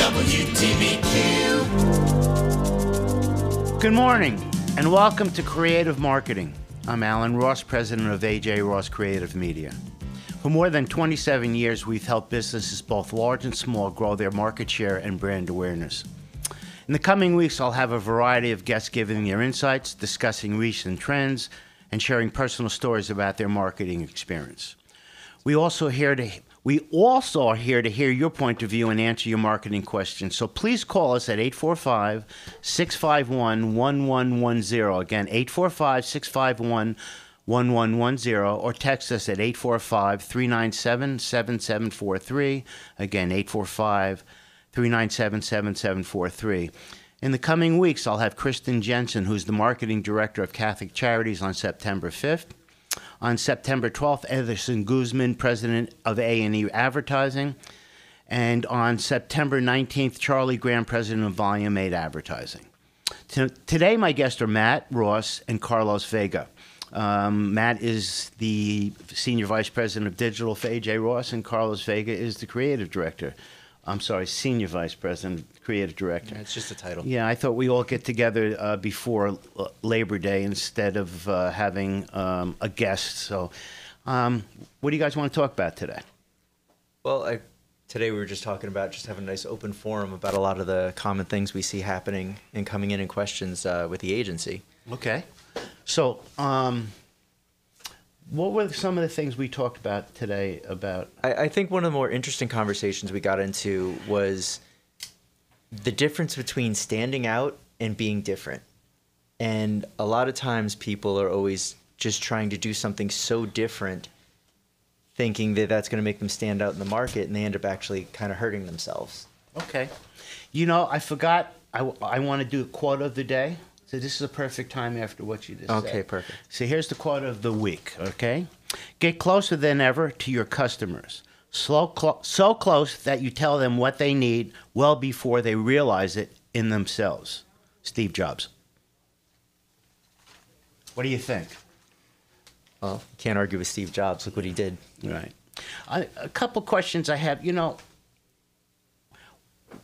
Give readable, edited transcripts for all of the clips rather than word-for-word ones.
Good morning, and welcome to Creative Marketing. I'm Allan Ross, president of AJRoss Creative Media. For more than 27 years, we've helped businesses both large and small grow their market share and brand awareness. In the coming weeks, I'll have a variety of guests giving their insights, discussing recent trends, and sharing personal stories about their marketing experience. We also are here to hear your point of view and answer your marketing questions. So please call us at 845-651-1110. Again, 845-651-1110, or text us at 845-397-7743. Again, 845-397-7743. In the coming weeks, I'll have Kristen Jensen, who's the marketing director of Catholic Charities, on September 5th. On September 12th, Edison Guzman, president of A&E Advertising. And on September 19th, Charlie Graham, president of Volume 8 Advertising. Today, my guests are Matt Ross and Carlos Vega. Matt is the senior vice president of digital for AJRoss, and Carlos Vega is the creative director. I'm sorry, senior vice president, creative director. Yeah, it's just a title. Yeah, I thought we all get together before Labor Day instead of having a guest. So what do you guys want to talk about today? Well, today we were just talking about just having a nice open forum about a lot of the common things we see happening and coming in questions with the agency. Okay. So what were some of the things we talked about today about? I think one of the more interesting conversations we got into was the difference between standing out and being different. And a lot of times people are always just trying to do something so different, thinking that that's going to make them stand out in the market, and they end up actually kind of hurting themselves. Okay. You know, I forgot, I want to do a quote of the day. So this is a perfect time after what you just said. Okay, perfect. So here's the quote of the week, okay? Get closer than ever to your customers. So close that you tell them what they need well before they realize it in themselves. Steve Jobs. What do you think? Well, can't argue with Steve Jobs. Look what he did. Right. A couple questions I have. You know,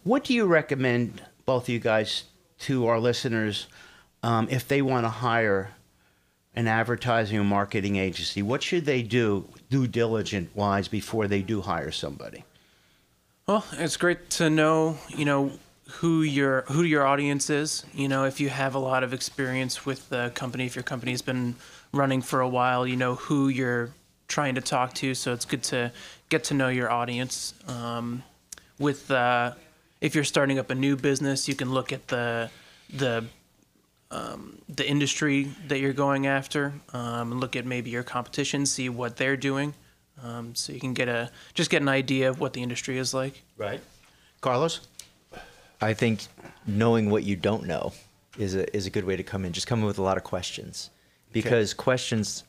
what do you recommend, both of you guys, to our listeners if they want to hire an advertising or marketing agency? What should they do due diligence-wise before they do hire somebody? Well, it's great to know, who your audience is. If you have a lot of experience with the company, if your company's been running for a while, you know who you're trying to talk to. So it's good to get to know your audience. If you're starting up a new business, you can look at the industry that you're going after, and look at maybe your competition, see what they're doing, so you can get an idea of what the industry is like. Right. Carlos? I think knowing what you don't know is a good way to come in. Just come in with a lot of questions, because questions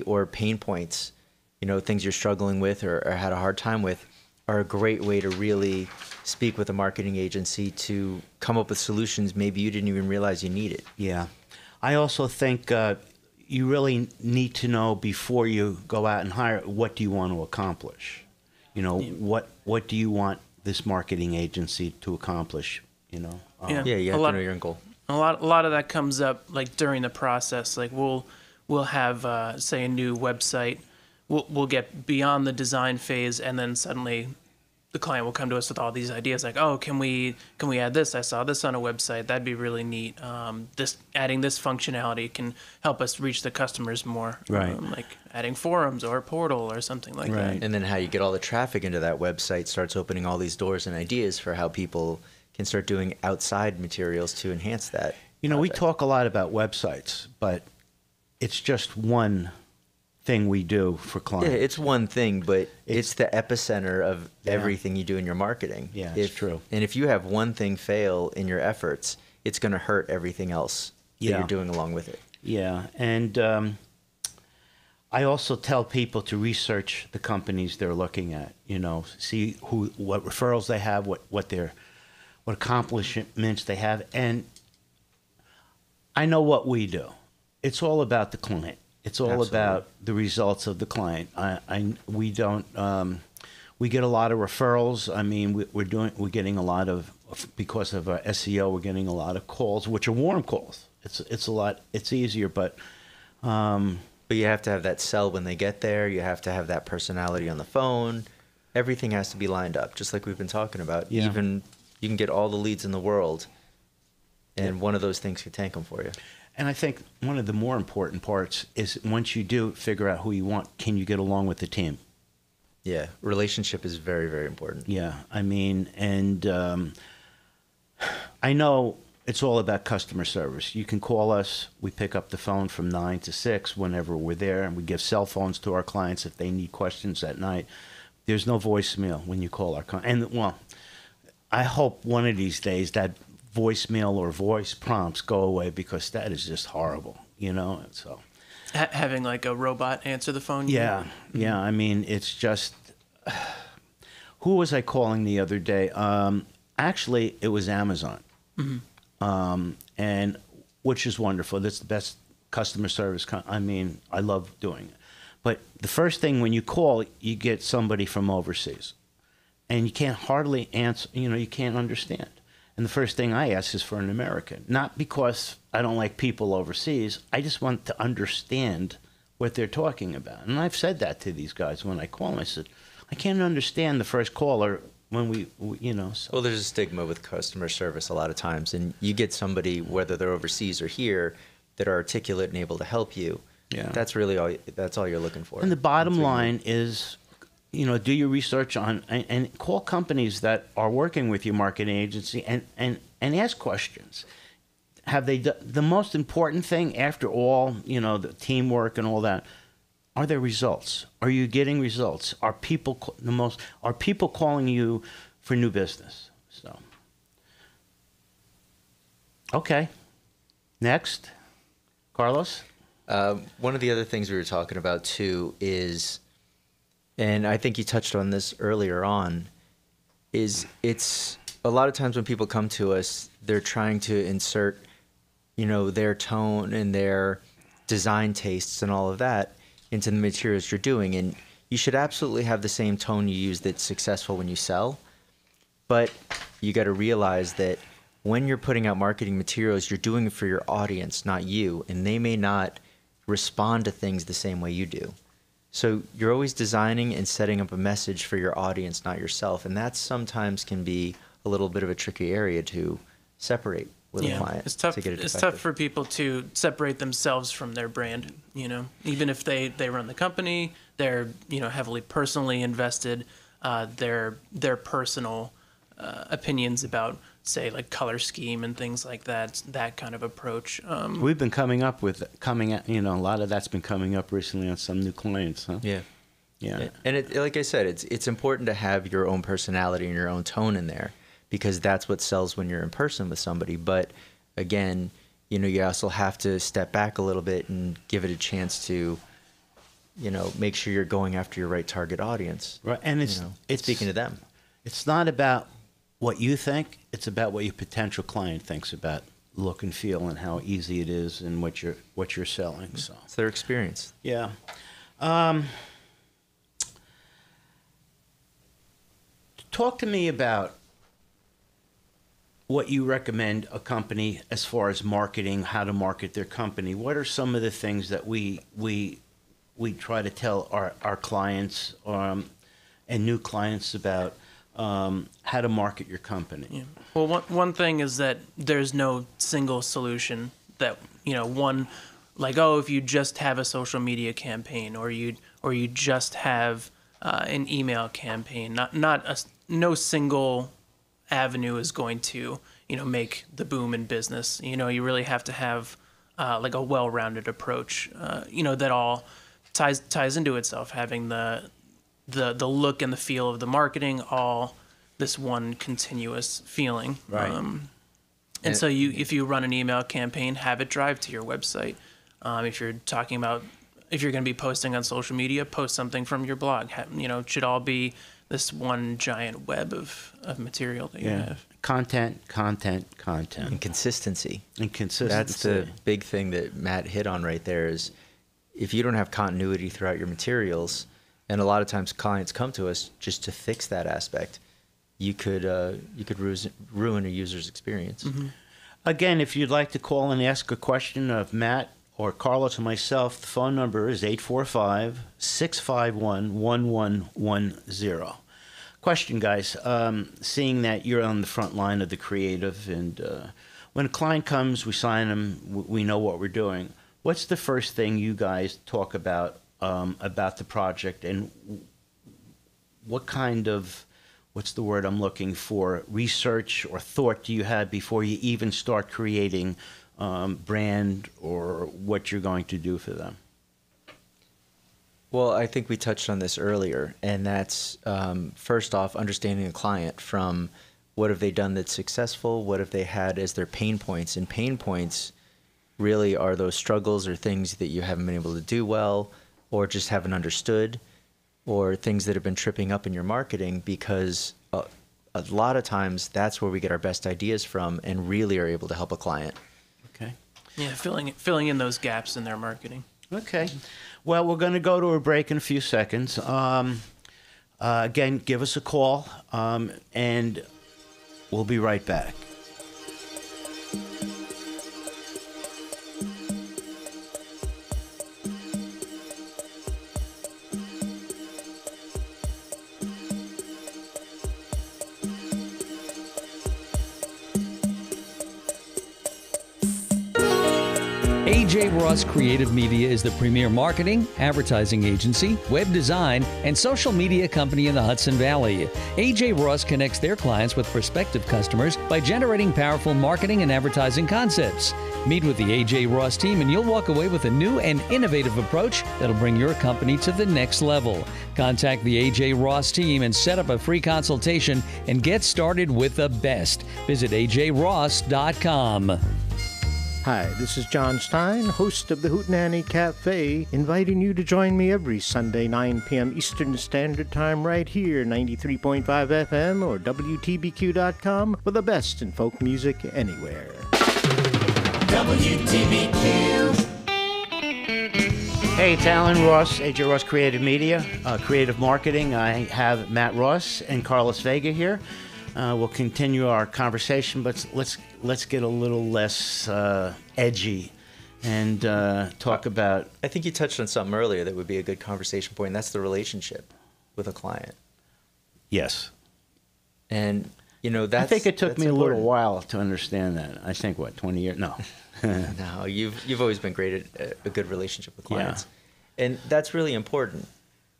or pain points, things you're struggling with or had a hard time with, are a great way to really speak with a marketing agency to come up with solutions maybe you didn't even realize you needed. Yeah. I also think you really need to know before you go out and hire, what do you want to accomplish? What do you want this marketing agency to accomplish? You have to know your end goal. A lot of that comes up like during the process. Like we'll have say a new website. We'll get beyond the design phase, and then suddenly the client will come to us with all these ideas like, oh, can we add this? I saw this on a website. That'd be really neat. Adding this functionality can help us reach the customers more. Right. Like adding forums or a portal or something like that. And then how you get all the traffic into that website starts opening all these doors and ideas for how people can start doing outside materials to enhance that. We talk a lot about websites, but it's just one thing we do for clients. Yeah, it's one thing, but it's the epicenter of everything you do in your marketing. Yeah, it's true. And if you have one thing fail in your efforts, it's going to hurt everything else that you're doing along with it. Yeah, and I also tell people to research the companies they're looking at. See what referrals they have, what accomplishments they have, and I know what we do. It's all about the client. It's all about the results of the client. We don't we get a lot of referrals. I mean, we're getting a lot of, because of our SEO, we're getting a lot of calls, which are warm calls. It's easier, but you have to have that sell when they get there. You have to have that personality on the phone. Everything has to be lined up, just like we've been talking about. Yeah. Even you can get all the leads in the world, and one of those things could tank them for you. And I think one of the more important parts is once you do figure out who you want, can you get along with the team? Yeah, relationship is very, very important. Yeah, I mean, and I know it's all about customer service. You can call us. We pick up the phone from 9 to 6 whenever we're there, and we give cell phones to our clients if they need questions at night. There's no voicemail when you call our client. And, well, I hope one of these days that voicemail or voice prompts go away, because that is just horrible, you know? So Having like a robot answer the phone. yeah, yeah. I mean, it's just, who was I calling the other day? Actually, it was Amazon, and which is wonderful. That's the best customer service. I mean, I love doing it. But the first thing when you call, you get somebody from overseas, and you can't hardly answer. You know, you can't understand. And the first thing I ask is for an American, not because I don't like people overseas. I just want to understand what they're talking about. And I've said that to these guys when I call them. I said, I can't understand the first caller when we you know. So. Well, there's a stigma with customer service a lot of times, and you get somebody, whether they're overseas or here, that are articulate and able to help you. Yeah. That's really all. That's all you're looking for. And the bottom line is, you know, do your research on and call companies that are working with your marketing agency and ask questions. Have they done the most important thing after all, you know, the teamwork and all that? Are there results? Are you getting results? Are people calling you for new business? So, okay. Next, Carlos. One of the other things we were talking about too is, and I think you touched on this earlier on, is it's a lot of times when people come to us, they're trying to insert, you know, their tone and their design tastes and all of that into the materials you're doing. And you should absolutely have the same tone you use that's successful when you sell. But you got to realize that when you're putting out marketing materials, you're doing it for your audience, not you. And they may not respond to things the same way you do. So you're always designing and setting up a message for your audience, not yourself. And that sometimes can be a little bit of a tricky area to separate with a client. It's tough. To get it It's effective. tough for people to separate themselves from their brand. You know, even if they run the company, they're, you know, heavily personally invested. Their personal opinions about, say, like color scheme and things like that. That kind of approach. We've been you know, a lot of that's been coming up recently on some new clients, huh? Yeah. Yeah. And it, like I said, it's important to have your own personality and your own tone in there, because that's what sells when you're in person with somebody. But again, you know, you also have to step back a little bit and give it a chance to, you know, make sure you're going after your right target audience. Right. And it's speaking to them. It's not about what you think. It's about what your potential client thinks about look and feel and how easy it is and what you're selling. So It's their experience. yeah. Talk to me about what you recommend a company as far as marketing, how to market their company. What are some of the things that we try to tell our clients and new clients about how to market your company? Yeah. Well, one thing is that there's no single solution that, you know, one, like, oh, if you just have a social media campaign or you just have an email campaign, no single avenue is going to, you know, make the boom in business. You know, you really have to have like a well-rounded approach, you know, that all ties into itself, having the look and the feel of the marketing, all this one continuous feeling. Right. And so if you run an email campaign, have it drive to your website. If you're talking about, if you're going to be posting on social media, post something from your blog. You know, it should all be this one giant web of material that you have. Content. And consistency. That's the big thing that Matt hit on right there is if you don't have continuity throughout your materials, And a lot of times clients come to us just to fix that aspect. You could ruin a user's experience. Mm-hmm. Again, if you'd like to call and ask a question of Matt or Carlos or myself, the phone number is 845-651-1110. Question, guys. Seeing that you're on the front line of the creative, and when a client comes, we sign them, we know what we're doing. What's the first thing you guys talk about the project, and what kind of, what's the word I'm looking for, research or thought do you have before you even start creating brand or what you're going to do for them? Well, I think we touched on this earlier, and that's first off, understanding the client from what have they done that's successful, what have they had as their pain points, and pain points really are those struggles or things that you haven't been able to do well, or just haven't understood, or things that have been tripping up in your marketing, because a lot of times that's where we get our best ideas from and really are able to help a client. Okay. Yeah, filling in those gaps in their marketing. Okay. Well, we're going to go to a break in a few seconds. Again, give us a call, and we'll be right back. AJRoss Creative Media is the premier marketing, advertising agency, web design, and social media company in the Hudson Valley. AJRoss connects their clients with prospective customers by generating powerful marketing and advertising concepts. Meet with the AJRoss team and you'll walk away with a new and innovative approach that'll bring your company to the next level. Contact the AJRoss team and set up a free consultation and get started with the best. Visit AJRoss.com. Hi, this is John Stein, host of the Hootenanny Cafe, inviting you to join me every Sunday, 9 p.m. Eastern Standard Time right here, 93.5 FM or WTBQ.com, for the best in folk music anywhere. WTBQ. Hey, it's Allan Ross, AJRoss Creative Media, Creative Marketing. I have Matt Ross and Carlos Vega here. We'll continue our conversation, but let's get a little less edgy and talk about. I think you touched on something earlier that would be a good conversation point, and that's the relationship with a client. Yes. And that's, I think it took me a important. little while to understand that. I think 20 years? No. No, you've always been great at a good relationship with clients, and that's really important.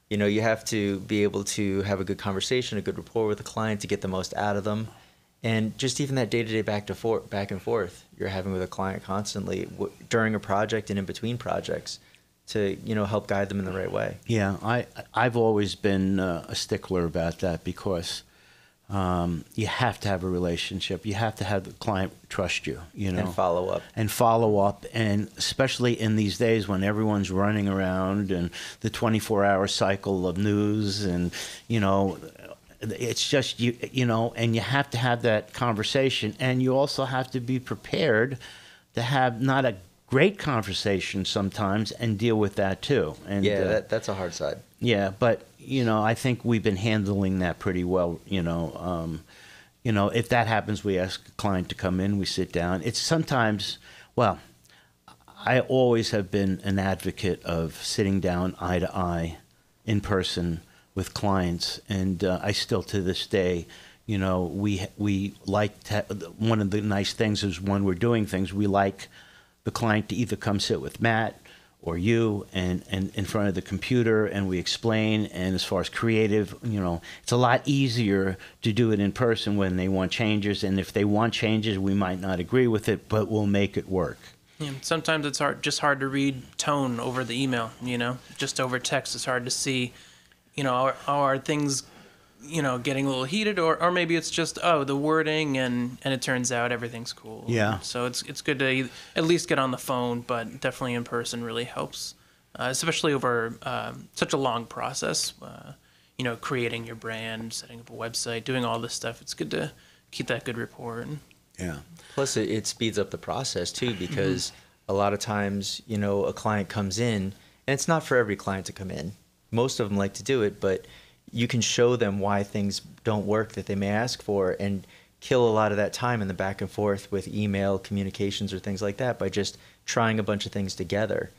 You have to be able to have a good conversation, a good rapport with the client to get the most out of them. And just even that day-to-day back and forth you're having with a client constantly during a project and in between projects to, help guide them in the right way. Yeah, I've always been a stickler about that because you have to have a relationship. You have to have the client trust you, And follow up. And especially in these days when everyone's running around and the 24-hour cycle of news and, it's just, and you have to have that conversation. And you also have to be prepared to have not a great conversation sometimes and deal with that too. And that's a hard side. Yeah, but I think we've been handling that pretty well. If that happens, we ask a client to come in, we sit down. It's sometimes, well, I always have been an advocate of sitting down eye to eye in person with clients, and I still to this day, we like to, one of the nice things is when we're doing things, we like the client to either come sit with Matt or you and in front of the computer, and we explain. And as far as creative, it's a lot easier to do it in person when they want changes. And if they want changes, we might not agree with it, but we'll make it work. Yeah, sometimes it's hard to read tone over the email, just over text. It's hard to see, are things, getting a little heated, or maybe it's just, the wording, and it turns out everything's cool. Yeah. So it's good to at least get on the phone, but definitely in person really helps, especially over such a long process. Creating your brand, setting up a website, doing all this stuff. It's good to keep that good rapport. Yeah. Plus, it speeds up the process too, because a lot of times, a client comes in, and it's not for every client to come in. most of them like to do it, but you can show them why things don't work that they may ask for, and kill a lot of that time in the back and forth with email communications or things like that by just trying a bunch of things together.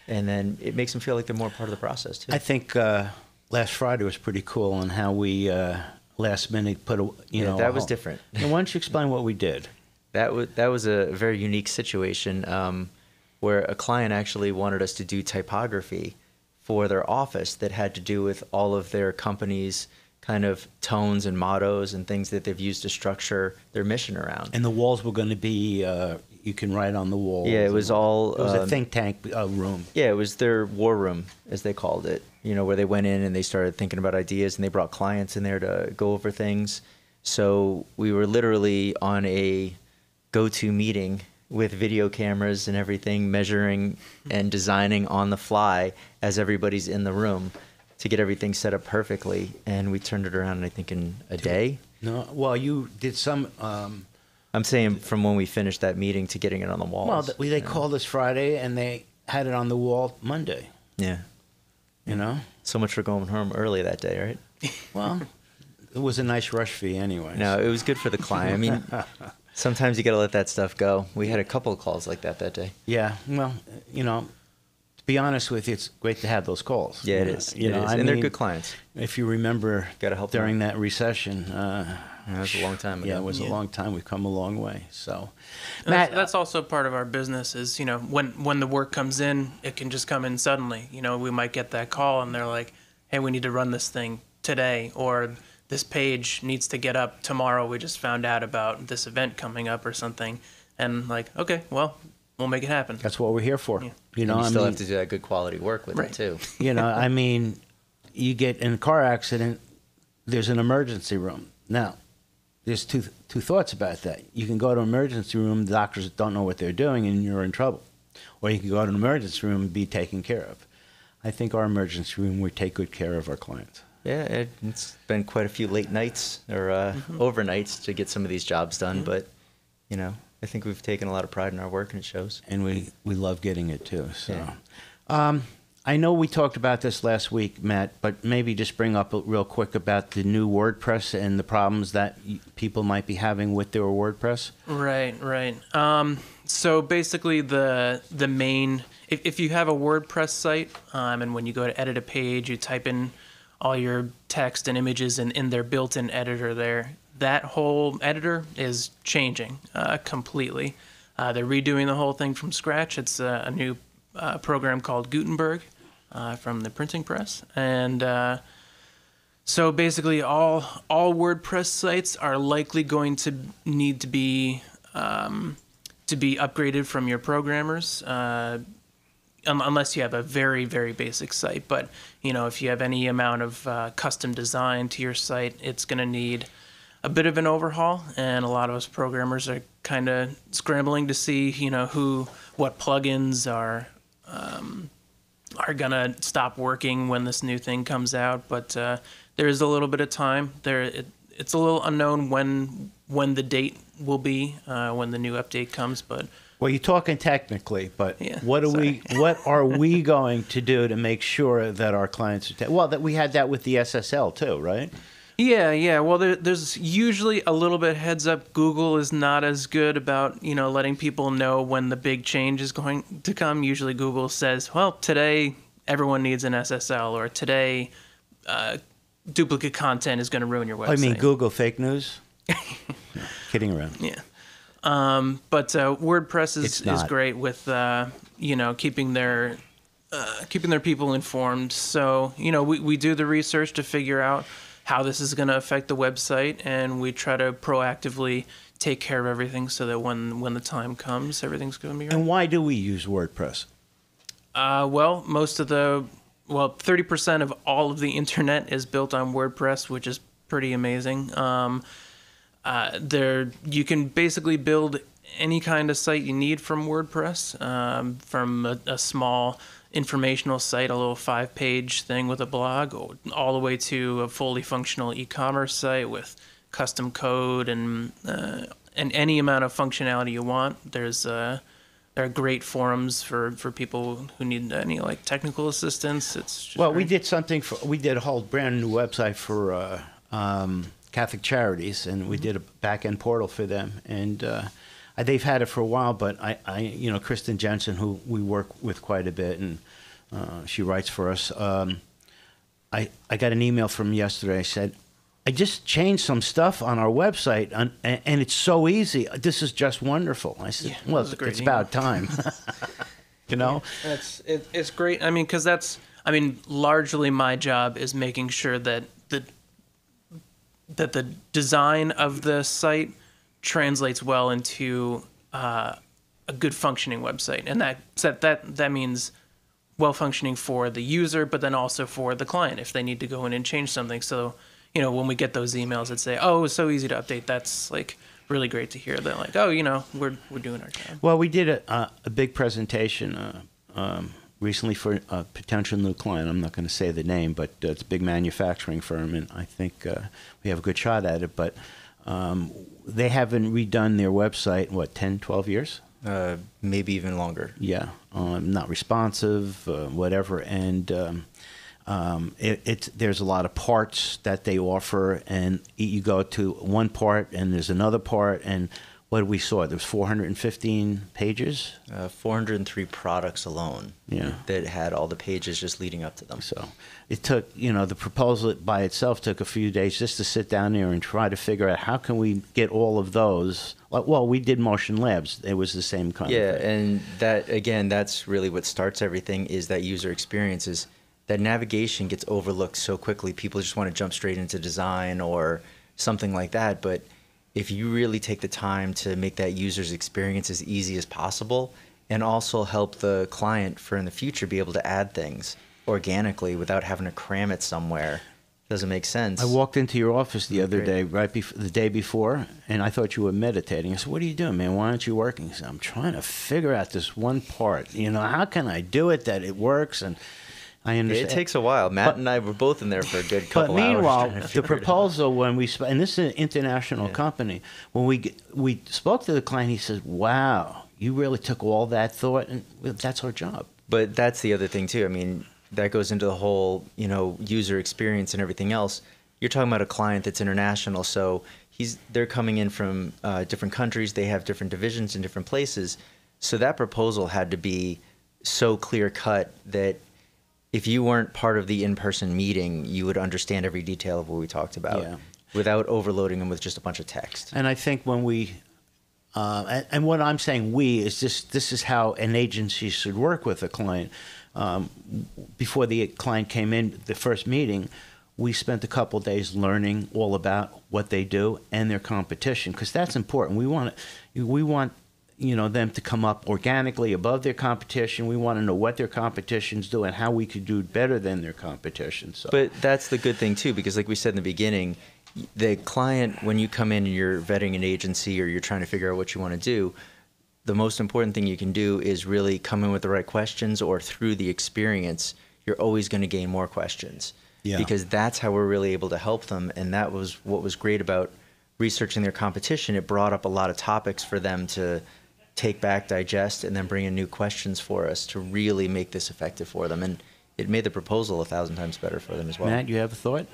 And then it makes them feel like they're more part of the process too. I think last Friday was pretty cool on how we last minute put that was different. And why don't you explain what we did? That was a very unique situation where a client actually wanted us to do typography for their office that had to do with all of their company's kind of tones and mottos and things that they've used to structure their mission around. And the walls were going to be, you can write on the walls. Yeah, it was all... It was a think tank room. Yeah, it was their war room, as they called it, where they went in and they started thinking about ideas, and they brought clients in there to go over things. So we were literally on a go-to meeting with video cameras and everything, measuring and designing on the fly as everybody's in the room to get everything set up perfectly. And we turned it around, I think, in a day. No, well, you did some... I'm saying from when we finished that meeting to getting it on the walls. Well, they called us Friday, and they had it on the wall Monday. Yeah. So much for going home early that day, right? Well, it was a nice rush fee anyway. No, it was good for the client. I mean, sometimes you got to let that stuff go. We had a couple of calls like that day. Yeah, well, to be honest with you, it's great to have those calls. Yeah, it is. And they're good clients. If you remember, Gotta help during that recession, that was a long time ago. Yeah, it was a long time. We've come a long way. So, Matt, that's also part of our business. Is when the work comes in, it can just come in suddenly. We might get that call, and they're like, "Hey, we need to run this thing today," or "This page needs to get up tomorrow. We just found out about this event coming up," or something. And like, okay, well, we'll make it happen. That's what we're here for. Yeah. You still have to do that good quality work with it too. I mean, you get in a car accident, there's an emergency room. Now, there's two thoughts about that. You can go to an emergency room, the doctors don't know what they're doing, and you're in trouble. Or you can go to an emergency room and be taken care of. I think our emergency room, we take good care of our clients. Yeah, it's been quite a few late nights or overnights to get some of these jobs done, but I think we've taken a lot of pride in our work, and it shows. And we love getting it too. So, Yeah. I know we talked about this last week, Matt, but maybe just bring up real quick about the new WordPress and the problems that people might be having with their WordPress. Right. So basically, the main, if you have a WordPress site, and when you go to edit a page, you type in all your text and images in their built-in editor there. That whole editor is changing completely. They're redoing the whole thing from scratch. It's a new program called Gutenberg from the printing press. And so basically all WordPress sites are likely going to need to be upgraded from your programmers. Unless you have a very, very basic site. But, if you have any amount of custom design to your site, it's going to need a bit of an overhaul. And a lot of us programmers are kind of scrambling to see, what plugins are going to stop working when this new thing comes out. But there is a little bit of time. It's a little unknown when the date will be, when the new update comes, but... Well, you're talking technically, but Yeah, what are we going to do to make sure that our clients are that we had that with the SSL too, right? Yeah. Well, there's usually a little bit heads up. Google is not as good about letting people know when the big change is going to come. Usually, Google says, "Well, today everyone needs an SSL," or "Today duplicate content is going to ruin your website." I mean, Google fake news. Kidding around. Yeah. But WordPress is great with keeping their people informed. So we do the research to figure out how this is going to affect the website, and we try to proactively take care of everything so that when the time comes, everything's going to be right. And why do we use WordPress? 30% of all of the internet is built on WordPress, which is pretty amazing. You can basically build any kind of site you need from WordPress, from a small informational site, a little 5-page thing with a blog, all the way to a fully functional e-commerce site with custom code and any amount of functionality you want. There's There are great forums for people who need any like technical assistance. It's just Well, we great. did a whole brand new website for Catholic Charities, and we did a back end portal for them, and they've had it for a while. But Kristen Jensen, who we work with quite a bit, and she writes for us. I got an email from yesterday. Said, I just changed some stuff on our website, and it's so easy. This is just wonderful. I said, Yeah, well, that was a great it's about time. You know? It's great. I mean, because largely my job is making sure that the design of the site translates well into a good functioning website, and that means well functioning for the user, but then also for the client if they need to go in and change something. So, when we get those emails that say, "Oh, it's so easy to update," that's like really great to hear. That like, "Oh, we're doing our job." Well, we did a big presentation recently for a potential new client. I'm not going to say the name, but it's a big manufacturing firm, and I think we have a good shot at it. But they haven't redone their website in, 10, 12 years? Maybe even longer. Yeah, not responsive, whatever. And there's a lot of parts that they offer, and you go to one part, and there's another part, and what we saw, there was 415 pages. 403 products alone. Yeah. That had all the pages just leading up to them. So it took, the proposal by itself took a few days just to sit down there and try to figure out how can we get all of those. Well, we did Motion Labs. It was the same kind of thing. Yeah, and that, again, that's really what starts everything, is that user experience. Is that navigation gets overlooked so quickly. People just want to jump straight into design or something like that. But if you really take the time to make that user's experience as easy as possible, and also help the client for in the future be able to add things organically without having to cram it somewhere, doesn't make sense. I walked into your office the other day, the day before, and I thought you were meditating. I said, "What are you doing, man? Why aren't you working?" He said, "I'm trying to figure out this one part. How can I do it that it works?" And I understand. It takes a while. Matt and I were both in there for a good couple But hours. meanwhile, trying to the figure it out. proposal, when and this is an international company, when we spoke to the client, he says, "Wow, you really took all that thought," and that's our job. But that's the other thing too. I mean, that goes into the whole, user experience and everything else. You're talking about a client that's international, so they're coming in from different countries. They have different divisions in different places. So that proposal had to be so clear cut that if you weren't part of the in-person meeting, you would understand every detail of what we talked about without overloading them with just a bunch of text. And I think when we and what I'm saying is this is how an agency should work with a client. Before the client came in, the first meeting, we spent a couple of days learning all about what they do and their competition, because that's important. We want them to come up organically above their competition. We want to know what their competitions do and how we could do better than their competition. So. But that's the good thing too, because like we said in the beginning, the client, when you come in and you're vetting an agency or you're trying to figure out what you want to do, the most important thing you can do is really come in with the right questions, or through the experience, you're always going to gain more questions. Yeah. Because that's how we're really able to help them. And that was what was great about researching their competition. It brought up a lot of topics for them to take back, digest, and then bring in new questions for us to really make this effective for them. And it made the proposal 1,000 times better for them as well. Matt, you have a thought?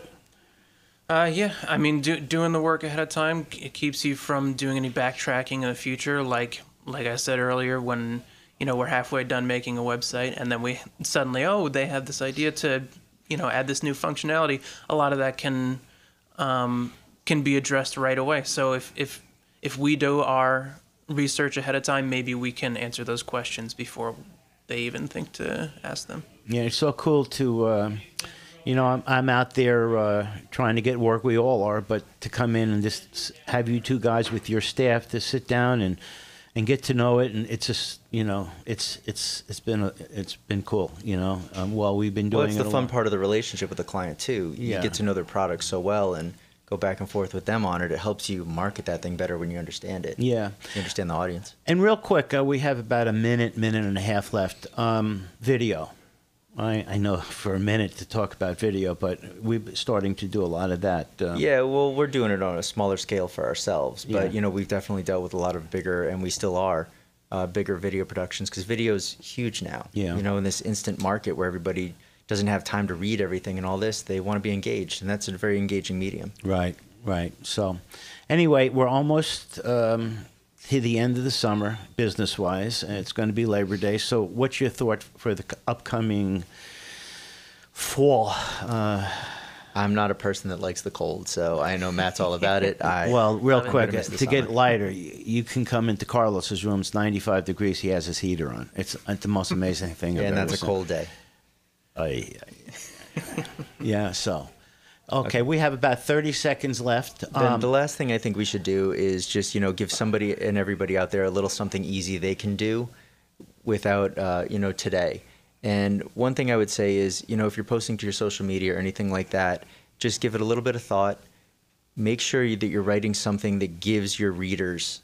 Yeah, I mean, doing the work ahead of time, it keeps you from doing any backtracking in the future. Like I said earlier, when we're halfway done making a website, and then we suddenly, they have this idea to add this new functionality. A lot of that can be addressed right away. So if we do our research ahead of time, maybe we can answer those questions before they even think to ask them. Yeah, it's so cool to, I'm out there trying to get work. We all are, but to come in and just have you two guys with your staff to sit down and get to know it, and it's just, it's been cool. While we've been doing it's the fun part of the relationship with the client too. You get to know their product so well and go back and forth with them on it. It helps you market that thing better when you understand it. Yeah. You understand the audience. And real quick, we have about a minute and a half left. Video. I know for a minute to talk about video, but we're starting to do a lot of that. Yeah, well, we're doing it on a smaller scale for ourselves. But, we've definitely dealt with a lot of bigger, and we still are, bigger video productions, because video is huge now. Yeah. You know, in this instant market where everybody doesn't have time to read everything and all this, they want to be engaged, and that's a very engaging medium. Right, right. So, anyway, we're almost to the end of the summer, business-wise, and it's going to be Labor Day. So, what's your thought for the upcoming fall? I'm not a person that likes the cold, so I know Matt's all about it. Well, real I'm quick, gonna miss the to get summer. lighter, you can come into Carlos's room. It's 95 degrees. He has his heater on. It's the most amazing thing I've Yeah, and ever that's a seen. cold day. Yeah, so. Okay, we have about 30 seconds left. Then the last thing I think we should do is just, you know, give somebody and everybody out there a little something easy they can do without, you know, today. And one thing I would say is, you know, if you're posting to your social media or anything like that, just give it a little bit of thought. Make sure that you're writing something that gives your readers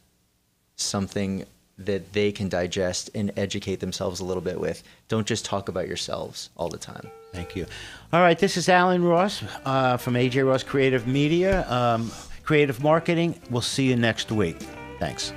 something that they can digest and educate themselves a little bit with. Don't just talk about yourselves all the time. Thank you. All right, this is Allan Ross from AJRoss Creative Media, Creative Marketing. We'll see you next week. Thanks.